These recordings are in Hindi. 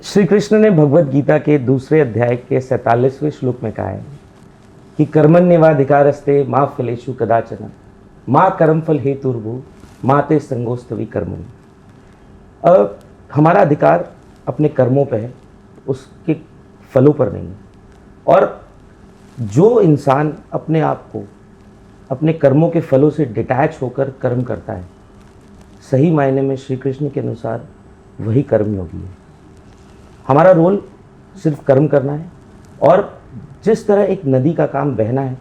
श्री कृष्ण ने भगवत गीता के दूसरे अध्याय के 47वें श्लोक में कहा है कि कर्मण्येवाधिकारस्ते मा फलेषु कदाचन माँ कर्मफल हेतुर्भु माते संगोस्तवी कर्मणि। हमारा अधिकार अपने कर्मों पे है, उसके फलों पर नहीं है। और जो इंसान अपने आप को अपने कर्मों के फलों से डिटैच होकर कर्म करता है, सही मायने में श्री कृष्ण के अनुसार वही कर्मयोगी है। हमारा रोल सिर्फ कर्म करना है और जिस तरह एक नदी का काम बहना है,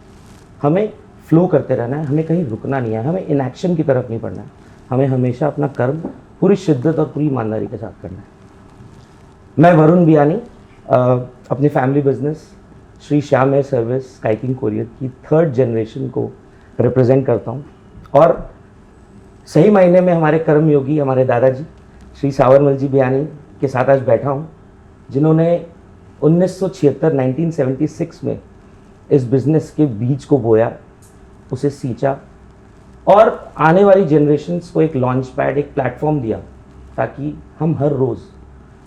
हमें फ्लो करते रहना है, हमें कहीं रुकना नहीं है, हमें इनएक्शन की तरफ नहीं पड़ना है, हमें हमेशा अपना कर्म पूरी शिद्दत और पूरी ईमानदारी के साथ करना है। मैं वरुण बियानी अपने family business Shri Shyam air service Skyking courier की 3rd जनरेशन को रिप्रेजेंट करता हूँ। और सही मायने में हमारे कर्मयोगी हमारे दादाजी श्री सावरमल जी बियानी के साथ आज बैठा हूँ, जिन्होंने 1976 में इस बिज़नेस के बीज को बोया, उसे सींचा और आने वाली जनरेशन्स को एक लॉन्च पैड, एक प्लेटफॉर्म दिया ताकि हम हर रोज़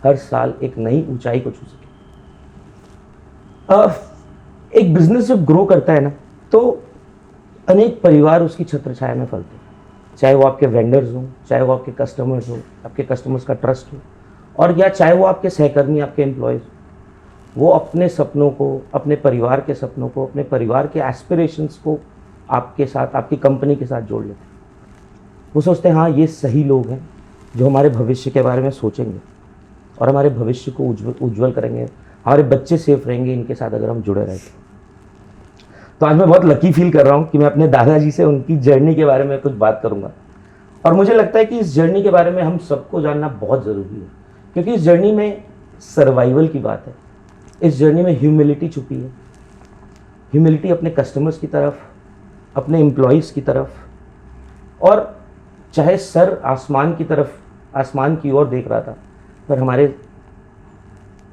हर साल एक नई ऊंचाई को छू सकें। एक बिज़नेस जब ग्रो करता है ना, तो अनेक परिवार उसकी छत्रछाया में फलते हैं, चाहे वो आपके वेंडर्स हों, चाहे वो आपके कस्टमर्स हों, आपके कस्टमर्स का ट्रस्ट हो, और या चाहे वो आपके सहकर्मी, आपके एम्प्लॉयज़, वो अपने सपनों को, अपने परिवार के सपनों को, अपने परिवार के एस्पिरेशंस को आपके साथ, आपकी कंपनी के साथ जोड़ लेते हैं। वो सोचते हैं हाँ, ये सही लोग हैं जो हमारे भविष्य के बारे में सोचेंगे और हमारे भविष्य को उज्जवल करेंगे, हमारे बच्चे सेफ रहेंगे इनके साथ अगर हम जुड़े रहेंगे। तो आज मैं बहुत लकी फील कर रहा हूँ कि मैं अपने दादाजी से उनकी जर्नी के बारे में कुछ बात करूँगा। और मुझे लगता है कि इस जर्नी के बारे में हम सबको जानना बहुत ज़रूरी है, क्योंकि इस जर्नी में सर्वाइवल की बात है, इस जर्नी में ह्यूमिलिटी छुपी है। ह्यूमिलिटी अपने कस्टमर्स की तरफ, अपने एम्प्लॉयज़ की तरफ, और चाहे सर आसमान की तरफ, आसमान की ओर देख रहा था, पर हमारे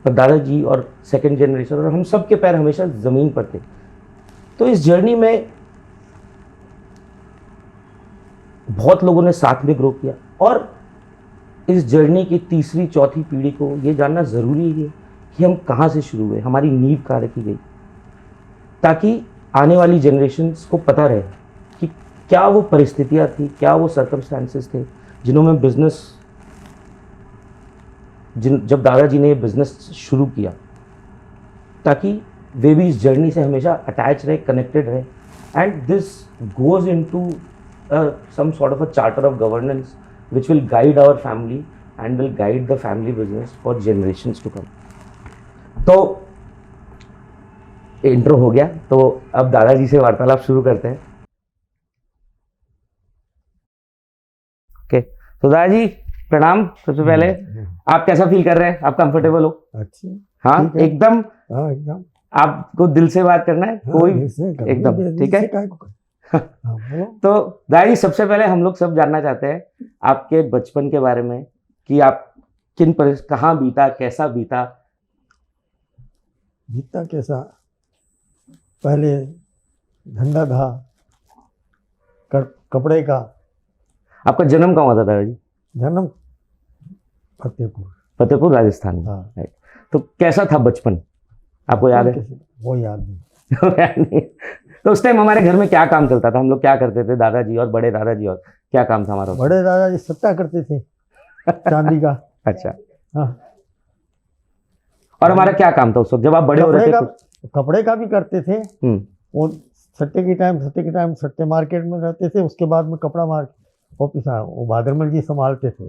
दादाजी और 2nd जनरेशन और हम सब के पैर हमेशा ज़मीन पर थे। तो इस जर्नी में बहुत लोगों ने साथ में ग्रो किया और इस जर्नी की 3री 4थी पीढ़ी को ये जानना ज़रूरी है कि हम कहाँ से शुरू हुए, हमारी नींव कहाँ रखी गई, ताकि आने वाली जनरेशन्स को पता रहे कि क्या वो परिस्थितियाँ थी, क्या वो सर्कमस्टांसेस थे जिन्होंने बिज़नेस, जब दादाजी ने ये बिज़नेस शुरू किया, ताकि वे भी इस जर्नी से हमेशा अटैच रहे, कनेक्टेड रहे। And this goes into some sort of a charter of governance which will guide our family and will guide the family business for generations to come. तो इंट्रो हो गया, तो अब दादाजी से वार्तालाप शुरू करते हैं। ओके, तो दादाजी प्रणाम। सबसे पहले आप कैसा फील कर रहे हैं? आप कंफर्टेबल हो? अच्छी। हाँ एकदम। हाँ एकदम। आपको दिल से बात करना है? हाँ, कोई एकदम ठीक है। तो दादाजी सबसे पहले हम लोग सब जानना चाहते हैं आपके बचपन के बारे में कि आप कहाँ बीता, कैसा बीता? बीता कैसा, पहले धंधा था कपड़े का। आपका जन्म कहाँ हुआ था दादाजी? जन्म फतेहपुर राजस्थान में। हाँ। तो कैसा था बचपन, आपको याद है? वो याद नहीं। तो उस टाइम हमारे घर में क्या काम चलता था, हम लोग क्या करते थे, दादाजी और बड़े दादाजी, और क्या काम था हमारा? बड़े दादाजी सट्टा करते थे चांदी का। अच्छा। हाँ। और हमारा क्या काम था उस वक्त जब आप बड़े हो रहे थे? कपड़े का भी करते थे। वो सट्टे के टाइम सट्टे मार्केट में रहते थे, उसके बाद में कपड़ा मार्केट ऑफिस, वो भादरमल जी संभालते थे।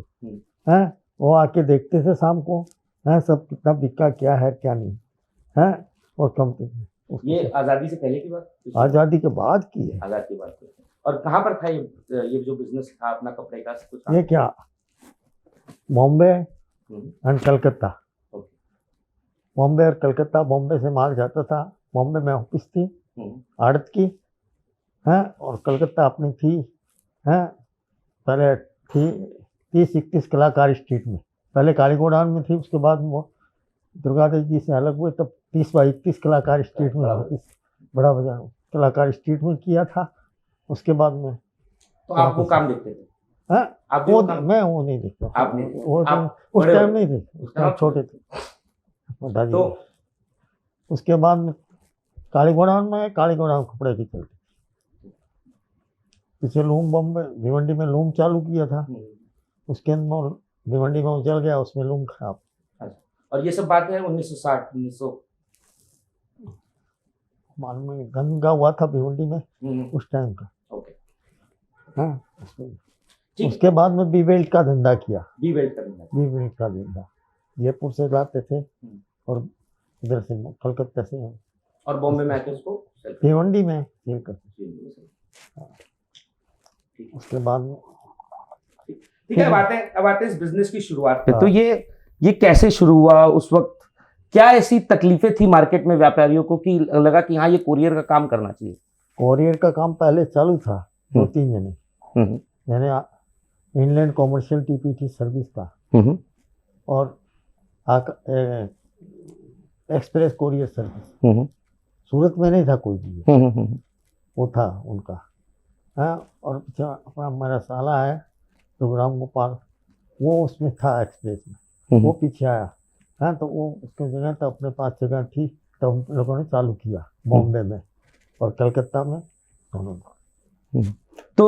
हैं, वो आके देखते थे शाम को, हैं सब कितना बिका, क्या है क्या नहीं है, और कम थे। ये आज़ादी से पहले की बात? आज़ादी के बाद की है। आज़ादी की बात। और कहाँ पर था ये जो बिजनेस था अपना कपड़े का? कुछ ये क्या, बॉम्बे एंड कलकत्ता। बॉम्बे और कलकत्ता। बॉम्बे से माल जाता था, बॉम्बे में ऑफिस थी आड़त की, हैं, और कलकत्ता अपनी थी, हैं, पहले थी 30-31 कलाकार स्ट्रीट में, पहले काली गोडाउन में थी, उसके बाद वो दुर्गादेव जी से अलग हुए तब 30/31 कलाकार स्ट्रीट में ऑफिस, बड़ा बाजार कलाकार स्ट्रीट में किया था। उसके बाद में तो आप वो काम देखते थे? हाँ आप भी वो वो काम मैं वो नहीं देखता आप नहीं वो आप उस बड़े टाइम हो? नहीं थे, उस टाइम आप- छोटे थे दादी तो लोग। उसके बाद में काली गोडाउन में, काली गोडाउन कपड़े की चलती, पीछे लूम बॉम्बे भिवंडी में लूम चालू किया था, उसके अंदर भिवंडी में वो चल गया, उसमें लूम खराब। अच्छा। और ये सब बात है 1960 1900 मालूम नहीं गंगा हुआ था भिवंडी में उस टाइम का। ओके हाँ ठीक उसके बाद में बी बेल्ट का धंधा किया, बी वेल्ट करना बी बेल्ट का धंधा जयपुर से लाते थे और इधर से कलकत्ता से और बॉम्बे में आके उसको sell भिवंडी में सेल करते। करना। उसके बाद में ठीक है, अब आते हैं इस बिजनेस की शुरुआत पे। हाँ। तो ये कैसे शुरू हुआ, उस वक्त क्या ऐसी तकलीफें थी मार्केट में व्यापारियों को कि लगा कि हाँ ये कुरियर का काम करना चाहिए? कोरियर का काम पहले चालू था, 2-3 जने, हम्म, इंग्लैंड कॉमर्शियल टीपीटी सर्विस था हम्म, और एक्सप्रेस कोरियर सर्विस। हम्म, सूरत में नहीं था कोई भी, हम्म, वो था उनका। हाँ और पीछे अपना मेरा साला है राम गोपाल, वो उसमें था एक्सप्रेस में, वो पीछे आया। हाँ तो वो उसकी जगह तो अपने पास जगह थी, तो हम लोगों ने चालू किया बॉम्बे में और कलकत्ता में दोनों। तो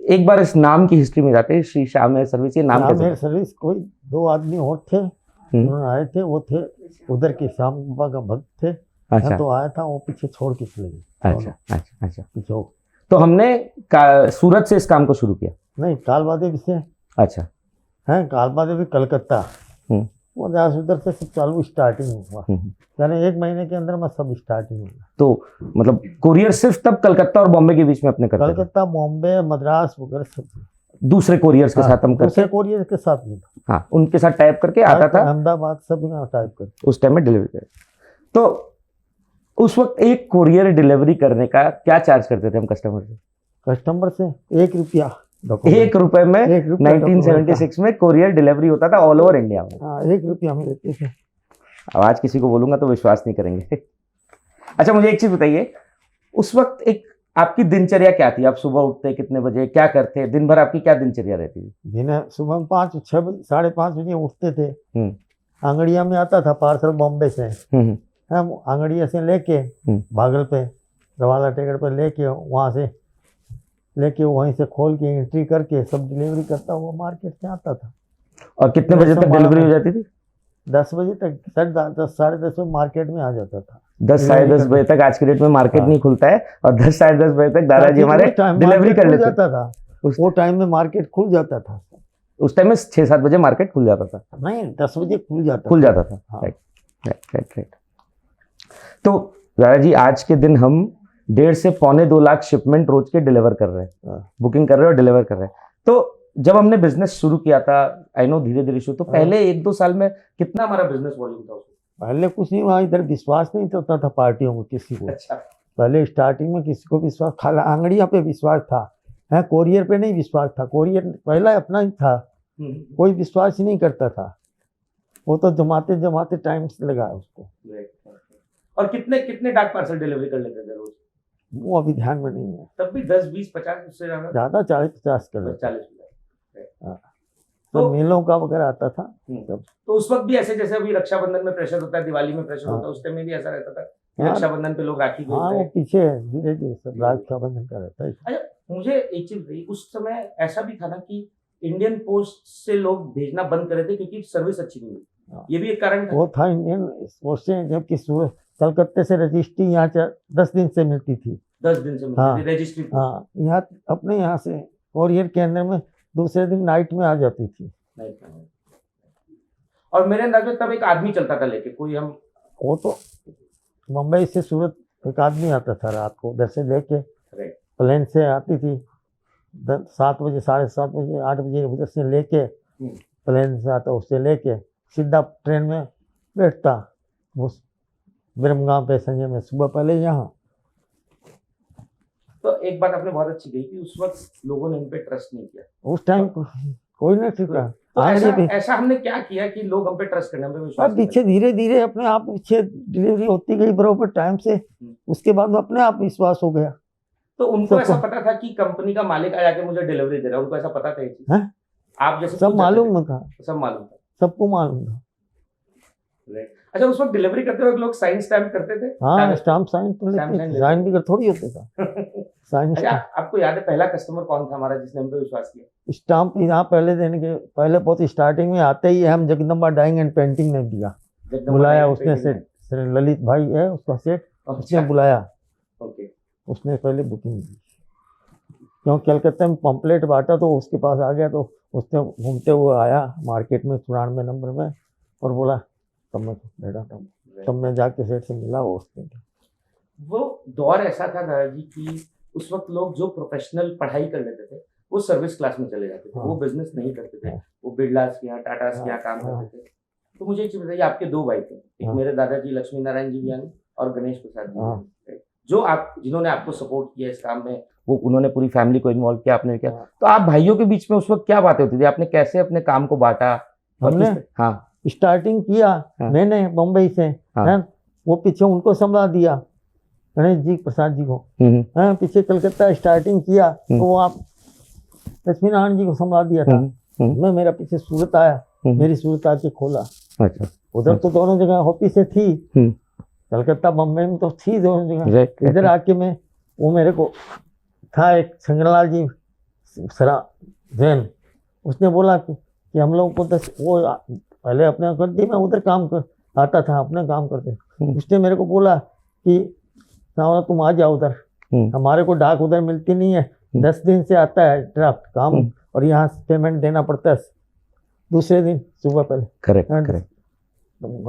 एक बार इस नाम की हिस्ट्री में जाते हैं, श्री श्याम एयर सर्विस, ये नाम कैसे? मेरे सर्विस कोई 2 आदमी और थे, उन्होंने आए थे, वो थे उधर के श्याम बाबा का भक्त थे। अच्छा तो आया था, वो पीछे छोड़ के चले गए। अच्छा अच्छा अच्छा। पीछे वो तो हमने सूरत से इस काम को शुरू किया। नहीं, कालबा देवी से अच्छा है, कालबा देवी कलकत्ता, हम्म, वो जहाँ से उधर से सब चालू स्टार्टिंग हुआ, हम्म। यानी 1 महीने के अंदर में सब स्टार्टिंग हुआ। तो मतलब कुरियर सिर्फ तब कलकत्ता और बॉम्बे के बीच में अपने करते थे? कलकत्ता, बॉम्बे, मद्रास वगैरह सब। दूसरे कोरियर्स के साथ हम दूसरे करते? कोरियर के साथ नहीं था, हाँ, उनके साथ टाइप करके आता था, अहमदाबाद सब टाइप कर। उस टाइम में डिलीवरी कर। तो उस वक्त एक कोरियर डिलीवरी करने का क्या चार्ज करते थे हम कस्टमर से? कस्टमर से 1 रुपया, 1 रुपए में 1 रुपया 1976 में कोरियर डिलीवरी होता था ऑल ओवर इंडिया में। हाँ 1 रुपया हम लेते थे। अब आज किसी को बोलूंगा तो विश्वास नहीं करेंगे। अच्छा मुझे एक चीज बताइए, उस वक्त एक आपकी दिनचर्या क्या थी? आप सुबह उठते कितने बजे, क्या करते, दिन भर आपकी क्या दिनचर्या रहती थी? दिन सुबह 5-6 बजे, 5:30 बजे उठते थे। हम्म, आंगड़िया में आता था पार्सल बॉम्बे से, हम्म, हम आंगड़िया से लेके भागल पे रवाला टिकट पर लेके, वहाँ से लेके वहीं से खोल के एंट्री करके सब डिलीवरी करता हुआ मार्केट से आता था। और कितने बजे तक डिलीवरी हो जाती थी? 10 बजे तक, 10, साढ़े 10 बजे मार्केट में आ जाता था। 10 साढ़े 10 बजे तक आज के डेट में मार्केट नहीं खुलता है, और 10 साढ़े 10 बजे तक दादाजी हमारे डिलीवरी कर लेते जाता था। वो टाइम में मार्केट खुल जाता था। उस टाइम में 6-7 बजे मार्केट खुल जाता था? नहीं, 10 बजे खुल जाता था। हाँ। राइट। तो दादाजी आज के दिन हम 1.5 से 2.25 लाख शिपमेंट रोज के डिलीवर कर रहे हैं, बुकिंग कर रहे हैं और डिलीवर कर रहे हैं। तो जब हमने बिजनेस शुरू किया था, आई नो धीरे धीरे शुरू, तो पहले 1-2 साल में कितना हमारा बिजनेस वॉल्यूम था? पहले कुछ नहीं, वहाँ इधर विश्वास नहीं होता था पार्टियों को किसी को। अच्छा। पहले स्टार्टिंग में किसी को विश्वास, खाला आंगड़िया पे विश्वास था, है कोरियर पे नहीं विश्वास था। कोरियर पहला अपना ही था, कोई विश्वास ही नहीं करता था। वो तो जमाते जमाते टाइम से लगा उसको। और कितने कितने डाक पार्सल डिलीवरी कर लेते थे रोज? वो अभी ध्यान में नहीं है। तब भी 10, 20, 50 उससे ज्यादा 40-50 कर लेते। 40। तो मेलों का वगैरह आता था सब। तो उस वक्त भी ऐसे जैसे अभी रक्षाबंधन में प्रेशर होता है, दिवाली में प्रेशर होता है, उस टाइम में भी ऐसा रहता था कि रक्षाबंधन पे लोग राखी हाँ, वो पीछे धीरे धीरे सब रक्षाबंधन का रहता है। अच्छा मुझे एक चीज बताइए, उस समय ऐसा भी था ना कि इंडियन पोस्ट से लोग भेजना बंद कर रहे थे क्योंकि सर्विस अच्छी नहीं हुई, ये भी एक कारण था? वो था इंडियन पोस्ट से, जबकि कलकत्ते से रजिस्ट्री यहाँ 10 दिन से मिलती थी। 10 दिन से मिलती थी रजिस्ट्री? हाँ, यहाँ अपने यहाँ से कोरियर के अंदर में दूसरे दिन नाइट में आ जाती थी। और मेरे अंदाज में तब एक आदमी चलता था लेके कोई, हम वो तो मुंबई से सूरत एक आदमी आता था रात को, उधर से लेके प्लेन से आती थी 7 बजे, 7:30 बजे, 8 बजे उधर से लेके प्लेन से आता, उससे लेके सीधा ट्रेन में बैठता उस बिरमगांव पैसेंजर में सुबह पहले यहाँ। तो एक बात आपने बहुत अच्छी कही कि उस वक्त लोगों ने इन पे ट्रस्ट नहीं किया। उस टाइम कोई नहीं ठीक रहा। तो ऐसा हमने क्या किया कि लोग हम पे ट्रस्ट करने, हम पे विश्वास? पीछे धीरे धीरे अपने आप पीछे डिलीवरी होती गई बराबर टाइम से, उसके बाद अपने आप विश्वास हो गया। तो उनको सबको- ऐसा पता था कि कंपनी का मालिक आ जाके मुझे डिलीवरी दे रहा है, उनको ऐसा पता था ये चीज? हैं? आप जैसे सब खुद जाते मालूम था, थे, सब मालूम था। सबको मालूम था। Right. अच्छा, उस वक्त डिलीवरी करते वक्त लोग साइन स्टैम्प करते थे? हाँ, कागज पे? स्टाम्प साइन तो स्टैम्प लेते साइन थे, लेते साइन थे। बिगड़ थोड़ी होते था, साइन अच्छा, आपको याद है पहला कस्टमर कौन था हमारा जिसने हम पे विश्वास किया? स्टाम्प यहाँ पहले देने के पहले बहुत स्टार्टिंग में आते ही हम जगदम्बा डाइंग एंड पेंटिंग ने दिया, जगदम्बा बुलाया डाइंग उसने, पेंटिंग सेठ ललित भाई है उसका सेठ, अच्छा, उसने बुलाया, ओके, उसने पहले बुकिंग की। क्यों कलकत्ता में पम्पलेट बांटा तो उसके पास आ गया, तो उसने घूमते हुए आया मार्केट में 94 नंबर में और बोला, तब मैं बैठा था, तब मैं जाके सेठ से मिला। वो उसने वो दौर ऐसा था दादाजी कि उस वक्त लोग जो प्रोफेशनल पढ़ाई कर लेते थे वो सर्विस क्लास में चले जाते थे, हाँ। वो बिजनेस नहीं करते थे, हाँ। वो बिरलास के यहाँ, टाटास के यहाँ काम हाँ। करते थे। तो मुझे एक चीज बताइए, आपके दो भाई थे, एक हाँ। मेरे दादाजी लक्ष्मी नारायण जी ज्ञानी और गणेश प्रसाद जी हाँ। ज्ञानी, जो आप जिन्होंने आपको सपोर्ट किया इस काम में, वो उन्होंने पूरी फैमिली को इन्वॉल्व किया, आपने किया। हाँ। तो आप भाइयों के बीच में उस वक्त क्या बातें होती थी, आपने कैसे अपने काम को बांटा? और हमने हाँ, स्टार्टिंग किया हाँ। मैंने बम्बई से, हाँ। हैं, वो पीछे उनको संभाल दिया, गणेश जी प्रसाद जी को, हैं, पीछे कलकत्ता स्टार्टिंग किया तो वो आप लक्ष्मी नारायण जी को संभाल दिया था। मैं मेरा पीछे सूरत आया, मेरी सूरत आके खोला। अच्छा, उधर तो दोनों जगह ऑफिस थी, कलकत्ता बम्बई में तो थी दोनों जगह। इधर आके मैं, वो मेरे को था एक संगलाल जी सरा जैन, उसने बोला कि हम लोग को 10 वो पहले अपने कर दी, मैं उधर काम कर आता था, अपने काम करते। उसने मेरे को बोला कि सावरा तुम आ जाओ उधर, हमारे को डाक उधर मिलती नहीं है, 10 दिन से आता है ड्राफ्ट काम और यहाँ पेमेंट देना पड़ता है दूसरे दिन सुबह पहले। करेक्ट हाँ, करेक्ट।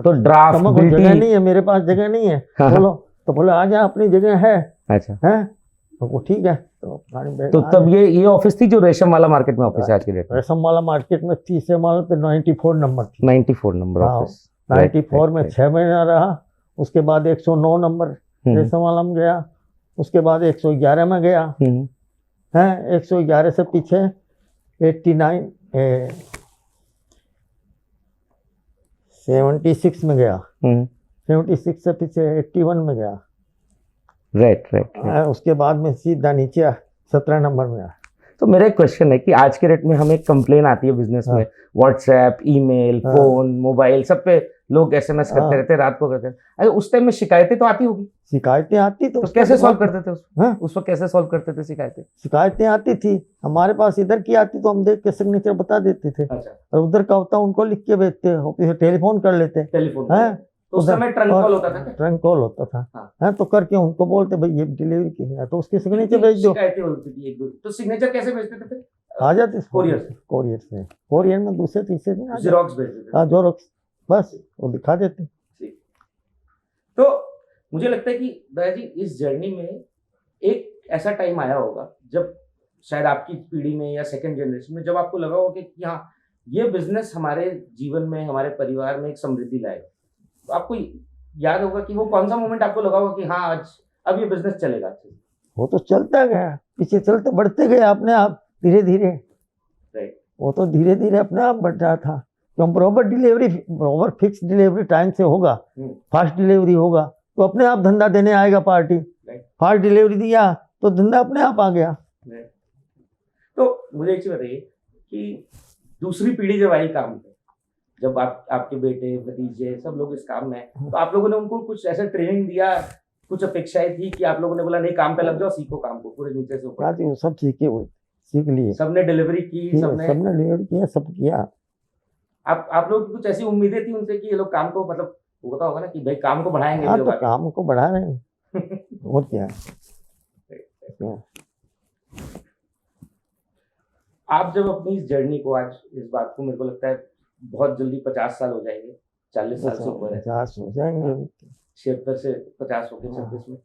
तो ड्राफ्ट जगह नहीं है मेरे पास, जगह नहीं है। हाँ। बोलो तो बोला आ जा, अपनी जगह है। अच्छा, है तो वो ठीक है। तो तब ये ऑफिस थी जो रेशम वाला मार्केट में ऑफिस है आज की डेट में? रेशम वाला मार्केट में थी से माल पे 94 नंबर थी। 94 नंबर ऑफिस। 94 में 6 महीना रहा, उसके बाद 109 नंबर रेशम वाला में गया, उसके बाद 111 में गया है, 111 से पीछे 76 में गया, 76 से पीछे 81 में गया। राइट। उसके बाद में सीधा नीचे 17 नंबर में आया। तो मेरा एक क्वेश्चन है कि आज के डेट में हमें कंप्लेन आती है बिजनेस में, व्हाट्सएप, ईमेल, फोन, मोबाइल, सब पे लोग एसएमएस करते रहते हैं, रात को करते हैं। अरे उस टाइम में शिकायतें तो आती होगी? शिकायतें आती तो कैसे सॉल्व करते थे हाँ? उस वक्त कैसे सॉल्व करते थे शिकायतें? शिकायतें आती थी हमारे पास, इधर की आती तो हम देख के सिग्नेचर बता देते थे। अच्छा। और उधर का होता उनको लिख के भेजते, टेलीफोन कर लेते। टेलीफोन है तो उस समय ट्रंक कॉल होता था क्या? ट्रंक कॉल होता था। हाँ। है तो करके उनको बोलते भाई ये डिलीवरी की है, तो उसके सिग्नेचर भेज दो। शिकायतें होती थी एक दो, तो सिग्नेचर कैसे भेजते थे? आ जाते कोरियर से। कोरियर में दूसरे तीसरे दिन जेरॉक्स भेजते थे। हाँ, जेरॉक्स, बस वो दिखा देते। तो मुझे लगता है कि दादाजी इस जर्नी में एक ऐसा टाइम आया होगा जब शायद आपकी पीढ़ी में या सेकंड जनरेशन में, जब आपको लगा होगा कि हाँ ये बिजनेस हमारे जीवन में, हमारे परिवार में एक समृद्धि लाएगा। तो आपको याद होगा कि वो कौन सा मोमेंट आपको लगा होगा कि हाँ आज अब ये बिजनेस चलेगा? वो तो चलता गया, पीछे चलते बढ़ते गए अपने आप, धीरे धीरे। राइट। वो तो धीरे धीरे अपने आप बढ़ रहा था, क्यों proper delivery, proper fix delivery time से होगा, फास्ट डिलीवरी होगा तो अपने आप धंधा देने आएगा पार्टी। फास्ट डिलीवरी दिया तो धंधा अपने आप आ गया। तो मुझे एक चीज बताइए कि दूसरी पीढ़ी जब आई काम पे, जब आपके बेटे भतीजे सब लोग इस काम में हैं, तो आप लोगों ने उनको कुछ ऐसा ट्रेनिंग दिया, कुछ अपेक्षाएं थी कि आप लोगों ने बोला नहीं काम पे लग जाओ, सीखो काम को पूरे नीचे से ऊपर? सब सीखे हुए, सीख लिए, सबने डिलीवरी की, सबने डिलीवरी किया, सब किया। आप लोगों की कुछ ऐसी उम्मीदें थी उनसे कि ये लोग काम को, मतलब वो पता होगा ना कि भाई काम को बढ़ाएंगे? हाँ, तो काम को बढ़ा रहे हैं और क्या। आप जब अपनी इस जर्नी को, आज इस बात को मेरे को लगता है बहुत जल्दी 50 साल हो जाएंगे, 40 साल से ऊपर है, 50 हो जाएंगे, 76 से 50 हो गए 26 में।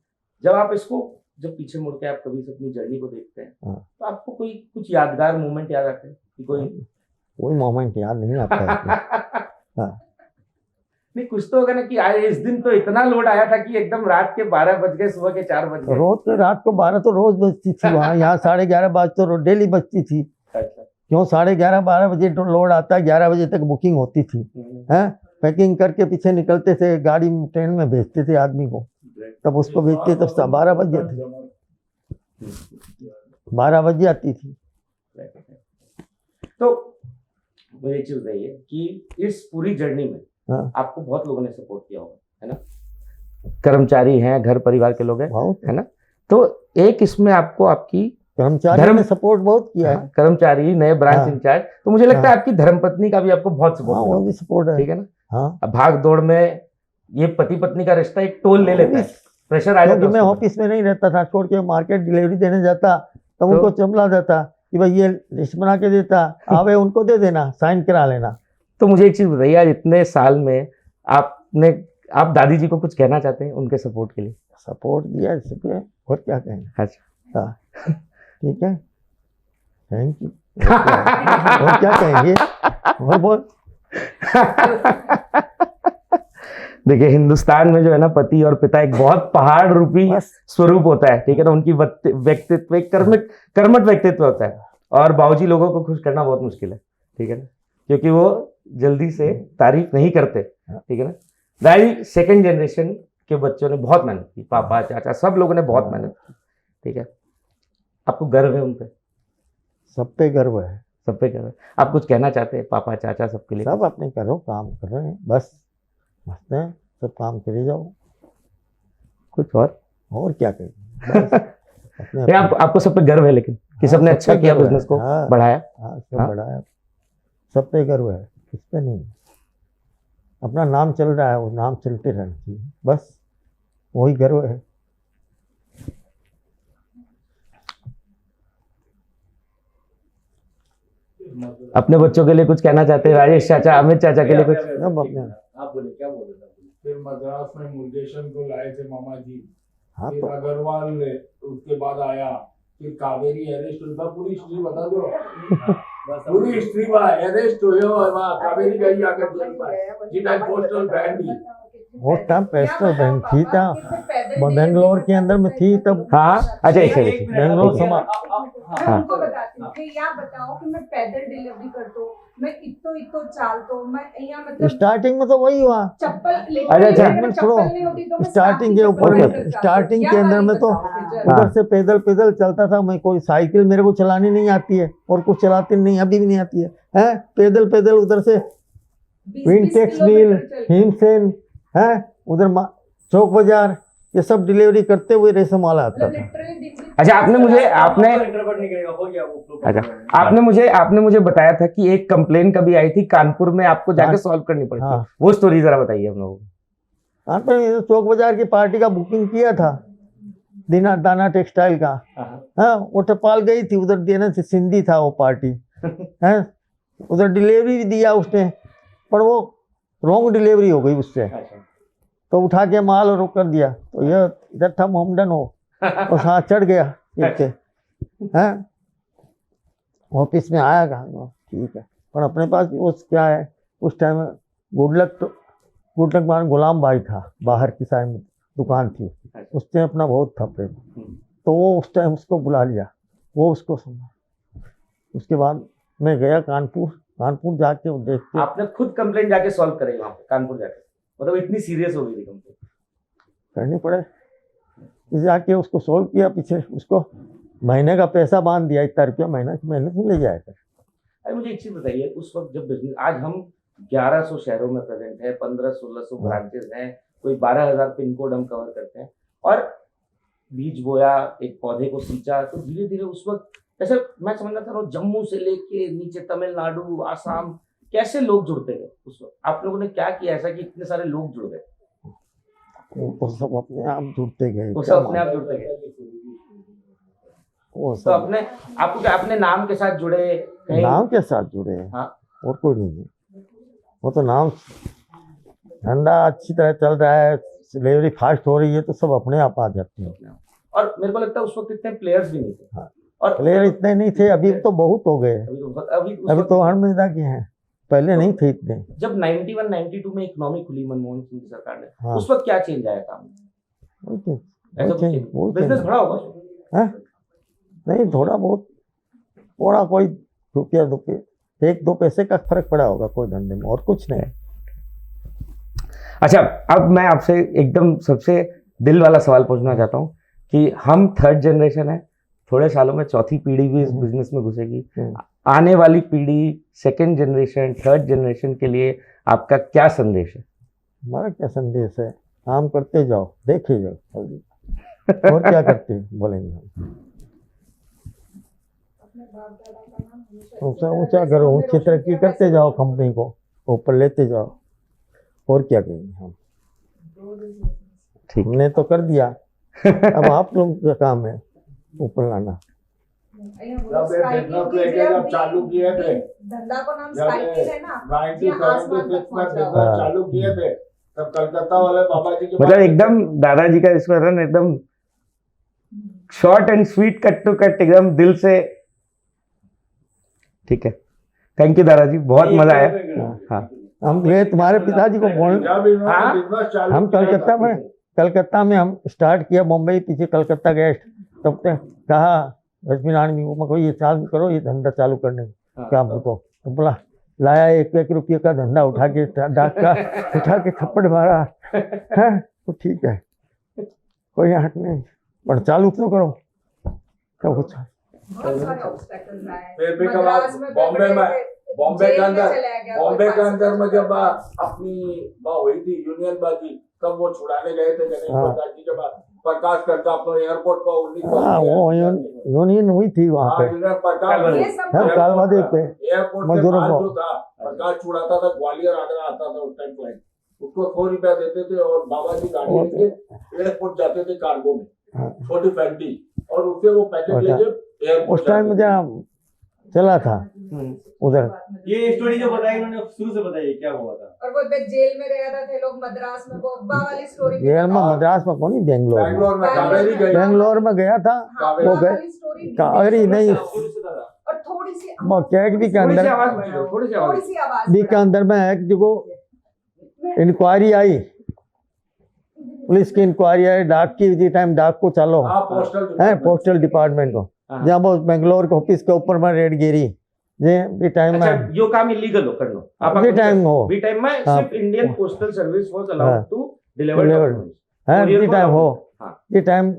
जब आप इसको, जब पीछे मुड़ के आप कभी अपनी जर्नी को देखते हैं, तो आपको कोई कुछ यादगार मोमेंट याद आते हैं कि कोई मोमेंट याद नहीं आता है। नहीं, कुछ तो होगा ना कि आज इस दिन तो इतना लोड आया था कि एकदम रात के 12 बज गए, सुबह के 4 बज गए। रोज के रात को 12 तो रोज बजती थी वहाँ, यहाँ 11:30 बजे तो डेली बजती थी। क्यों 11:30-12 बजे तो लोड आता है, 11 बजे तक बुकिंग होती थी। हैं, पैकिंग करके पीछे निकलते थे, गाड़ी ट्रेन में भेजते थे आदमी को, तब उसको भेजते, तब 12 बज गए थे। 12 बज जाती थी। तो मुझे एक चीज बताइए कि इस पूरी जर्नी में हाँ। आपको बहुत लोगों ने सपोर्ट किया होगा, है ना? कर्मचारी हैं, घर परिवार के लोग हैं, बहुत है ना? तो एक इसमें आपको आपकी कर्मचारियों ने सपोर्ट बहुत किया है। कर्मचारी, नए ब्रांच हाँ। इंचार्ज, तो मुझे लगता है हाँ। आपकी धर्मपत्नी का भी आपको बहुत सपोर्ट हाँ, मिला, वो भी सपोर्ट है। ठीक है ना? हाँ, अब भाग दौड़ में ये पति पत्नी का रिश्ता एक टोल ले लेता है, प्रेशर आ जाता क्योंकि है मैं उसके ऊपर। ऑफिस में नहीं रहता था, छोड़ के मार्केट डिलीवरी देने जाता, तब उनको चमला देता कि भाई ये लिस्ट बना के देता, आवे उनको दे देना, साइन करा लेना। तो मुझे एक चीज बताइए, आज इतने साल में आप दादी जी को कुछ कहना चाहते हैं उनके सपोर्ट के लिए? सपोर्ट दिया इसके, और क्या कहेंगे। अच्छा। हाँ, ठीक है, थैंक यू। और क्या कहेंगे, और बोल। देखिए, हिंदुस्तान में जो है ना, पति और पिता एक बहुत पहाड़ रूपी बस। स्वरूप होता है, ठीक है ना? उनकी व्यक्तित्व एक कर्मठ व्यक्तित्व होता है, और बाबूजी लोगों को खुश करना बहुत मुश्किल है, ठीक है ना? क्योंकि वो जल्दी से तारीफ नहीं करते, ठीक है ना? दादी सेकंड जनरेशन के बच्चों ने बहुत मेहनत की, पापा चाचा सब लोगों ने बहुत मेहनत की, ठीक है? आपको गर्व है उन पे? सब पे गर्व है। सब पे गर्व है। आप कुछ कहना चाहते हैं पापा चाचा सबके लिए? सब अपने करो, काम कर रहे हैं, बस मस्त है, सब काम करे जाओ। कुछ और क्या करें। आपको सब पे गर्व है, लेकिन कि सबने अच्छा किया, बिजनेस को बढ़ाया। हाँ, सब बढ़ाया, सब पे गर्व है, किस पे नहीं। अपना नाम चल रहा है, वो नाम चलते रहना चाहिए, बस वही गर्व है। अपने बच्चों के लिए कुछ कहना चाहते हैं राजेश चाचा, अमित चाचा के लिए कुछ? सब अपने आप बोले, क्या बोले? फिर मद्रास में मुरुगेशन को लाए थे मामा जी। हाँ, फिर तो अग्रवाल ने, उसके बाद आया, फिर कावेरी अरेस्ट हुआ, पूरी हिस्ट्री बता दो। पूरी हिस्ट्री में अरेस्ट हुए हो, कावेरी गई आकर जेल पर, जिन्हें पोस्टल बैन दी। वो टाइम पेस्टल बैंक थी, था बेंगलोर के अंदर में थी तब। हाँ, अच्छा, एक बेंगलोर समा। मैं उनको बताती हूँ कि या बताओ कि मैं पैदल डिलीवरी करता हूँ, मैं इतो चालतो, मैं यहाँ मतलब स्टार्टिंग में तो वही हुआ। चप्पल अच्छा, स्टार्टिंग के ऊपर, स्टार्टिंग के अंदर में तो उधर से पैदल चलता था मैं। कोई साइकिल मेरे को चलानी नहीं आती है, और कुछ चलाती नहीं, अभी भी नहीं आती है, हैं? पैदल उधर से विंटेक्स मिल, हिमसेन है, उधर चौक बाजार, ये सब डिलीवरी करते हुए रेशमवाला आता था। अच्छा, आपने मुझे बताया था कि एक कंप्लेन कभी आई थी कानपुर में, आपको जाके सॉल्व करनी पड़ी थी। वो स्टोरी जरा बताइए हम लोगों को। कानपुर में चौक बाजार की पार्टी का बुकिंग किया था, दाना टेक्सटाइल का। हाँ, वो टपाल गई थी उधर देना से, सिंधी था वो पार्टी है, उधर डिलीवरी भी दिया उसने, पर वो रॉन्ग डिलीवरी हो गई उससे, तो उठा के माल और कर दिया। तो ये इधर था मोहम्मदन हो, और साथ चढ़ गया हैं, ऑफिस में आया, कहा ठीक है, पर अपने पास वो क्या है, उस टाइम गुडलक मान गुलाम भाई था, बाहर की साइड में दुकान थी, उसने अपना बहुत था प्रेम, तो वो उस टाइम उसको बुला लिया, वो उसको सुना। उसके बाद मैं गया कानपुर जाके वो देखते। आपने खुद कंप्लेंट जाके सॉल्व करे वहाँ पे कानपुर जाके? मतलब इतनी सीरियस हो गई थी कंप्लेंट? करनी पड़े, जाके उसको सॉल्व किया, पीछे उसको महीने का पैसा बांध दिया, इतना रुपया महीने में ले जाएगा। अरे मुझे एक चीज बताइए, उस वक्त जब बिजनेस, आज हम 1100 शहरों में प्रेजेंट है, 1500-1600 ब्रांचेस हैं, कोई 12,000 पिन कोड हम कवर करते हैं, और बीज बोया, एक पौधे को सींचा, तो धीरे धीरे उस वक्त जैसे मैं समझना चाह रहा हूँ, जम्मू से लेके नीचे तमिलनाडु, आसाम, कैसे लोग जुड़ते गए उस वक्त? आप लोगों ने क्या किया ऐसा कि इतने सारे लोग जुड़ गए? वो सब अपने आप जुड़ते गए, वो सब अपने आप जुड़ते गए। वो तो सब अपने नाम के साथ जुड़े, नाम के साथ जुड़े। हाँ, और कोई नहीं है, वो तो नाम धंधा अच्छी तरह चल रहा है, डिलीवरी फास्ट हो रही है, तो सब अपने आप आ जाते हैं। और मेरे को लगता है उस वक्त इतने प्लेयर्स भी नहीं थे। हाँ, और प्लेयर इतने नहीं थे, अभी तो बहुत हो गए। अभी तो हर महीना के हैं, पहले नहीं थे इतने। जब 91-92 में इकोनॉमी खुली मनमोहन सिंह की सरकार ने, हाँ, उस वक्त क्या चेंज आया काम में? बिजनेस बड़ा होगा? नहीं, थोड़ा बहुत, थोड़ा कोई रुपया 1-2 पैसे का फर्क पड़ा होगा कोई धंधे में, और कुछ नहीं। अच्छा, अब मैं आपसे एकदम सबसे दिल वाला सवाल पूछना चाहता हूँ कि हम 3rd जनरेशन है, थोड़े सालों में चौथी पीढ़ी भी इस बिजनेस में घुसेगी। हम्म। आने वाली पीढ़ी, सेकंड जनरेशन, थर्ड जनरेशन के लिए आपका क्या संदेश है? हमारा क्या संदेश है, काम करते जाओ, देखे जाओ जल्दी। और क्या करते हैं, बोलेंगे हम। अपने बाप दादा का नाम हमेशा ऊंचा ऊंचा करो, ऊंची तरक्की करते जाओ, कंपनी को ऊपर लेते जाओ। और क्या करेंगे हम, ठीक। हमने तो कर दिया, अब आप लोग का काम है ऊपर लाना। जब ये बिजनेस लेके जब चालू किए थे, धंधा को नाम जब स्काई किंग है ना, 1976 में बिजनेस हाँ। चालू किए थे, तब कलकत्ता वाले बाबा जी के मतलब पास एकदम दादाजी का इसमें रन एकदम short and sweet, cut to cut, एकदम दिल से। ठीक है, थैंक यू दादाजी, बहुत मजा आया। हाँ, हम गए तुम्हारे पिताजी को बोल, जब इन्होंने हाँ? बिजनेस चालू हम किया था, कलकत्ता में हम स्टार्ट किया, मुंबई पीछे कलकत्ता गए, तब तक कहा लक्ष्मी नारायण जी को, ये चालू करो, ये धंधा चालू करने क्या हमको, तो बोला लाया 1-1 रुपये का धंधा उठा के, डाक का उठा के थप्पड़ मारा है, तो ठीक है कोई हट नहीं, पर चालू क्यों करो, सब कुछ बहुत सारे ऑब्स्टेकल्स आए। फिर भी कब मद्रास आप में बॉम्बे में, बॉम्बे जेल के में अंदर, चला गया, बॉम्बे कोई के अंदर में जब 5-10 अपनी वो हुई थी यूनियन बाजी, तब वो छुड़ाने गए थे गणेश हाँ। प्रसाद जी के पास, प्रकाश करता अपने एयरपोर्ट पर 19 हाँ, वो यूनियन हुई थी वहाँ पे, प्रकाश ये सब हाँ, कालवादी पे एयरपोर्ट के मजदूरों पास को। जो था, प्रकाश छुड़ाता था, ग्वालियर आगरा आता था उस टाइम फ्लाइट, उसको 100 रुपया देते थे और बाबा जी गाड़ी और- लेके एयरपोर्ट जाते थे कार्गो में, हाँ। छोटी फैंटी, और उससे वो पैकेट और लेके एयरपोर्ट उस टाइम मुझे चला था उधर। ये स्टोरी जो बताई उन्होंने शुरू से बताई, क्या हुआ था? और वो जेल में गया था थे लोग मद्रास में, वो अब्बा वाली स्टोरी जेल में, मद्रास में कौन, बेंगलोर में, बैंगलोर में कावेरी गई, बेंगलोर में गया था, कावेरी वो गए कावेरी नहीं, शुरू से था। और थोड़ी सी वो कैग भी के थोड़ी सी अंदर, आवाज में, थोड़ी सी थोड़ी आवाज। सी आवाज भी के अंदर में एक जो इंक्वायरी आई, पुलिस की इंक्वायरी आई, डाक की, इसी टाइम डाक को चालो हाँ, पोस्टल है, पोस्टल डिपार्टमेंट को, हाँ। जब वो बेंगलोर के ऑफिस के ऊपर में रेड गिरी, जे भी टाइम अच्छा, में, यो काम इलीगल हो कर लो आप, भी टाइम हो, भी टाइम में हाँ। सिर्फ इंडियन पोस्टल सर्विस वाज हाँ। Allowed to deliver Deliver. Documents. है Courier भी को टाइम allowed हो, नहीं। हाँ, ये टाइम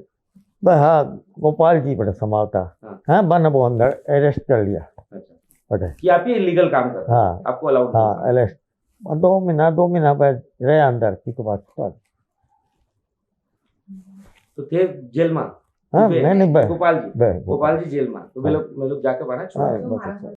हाँ गोपाल जी बड़ा संभालता हाँ। हाँ, बन वो अंदर अरेस्ट कर लिया अच्छा, बड़े, कि आप ये इलीगल काम कर रहे हो, हाँ आपको अलाउड हाँ अरेस्ट, 2 महीना बाद रहे अंदर की तो बात कर। तो थे जेल में, हाँ वे- मैंने गोपाल जी, बे- गोपाल जी जेल में, तो वे लोग जाके बना हाँ, छुड़ा। बस अच्छा।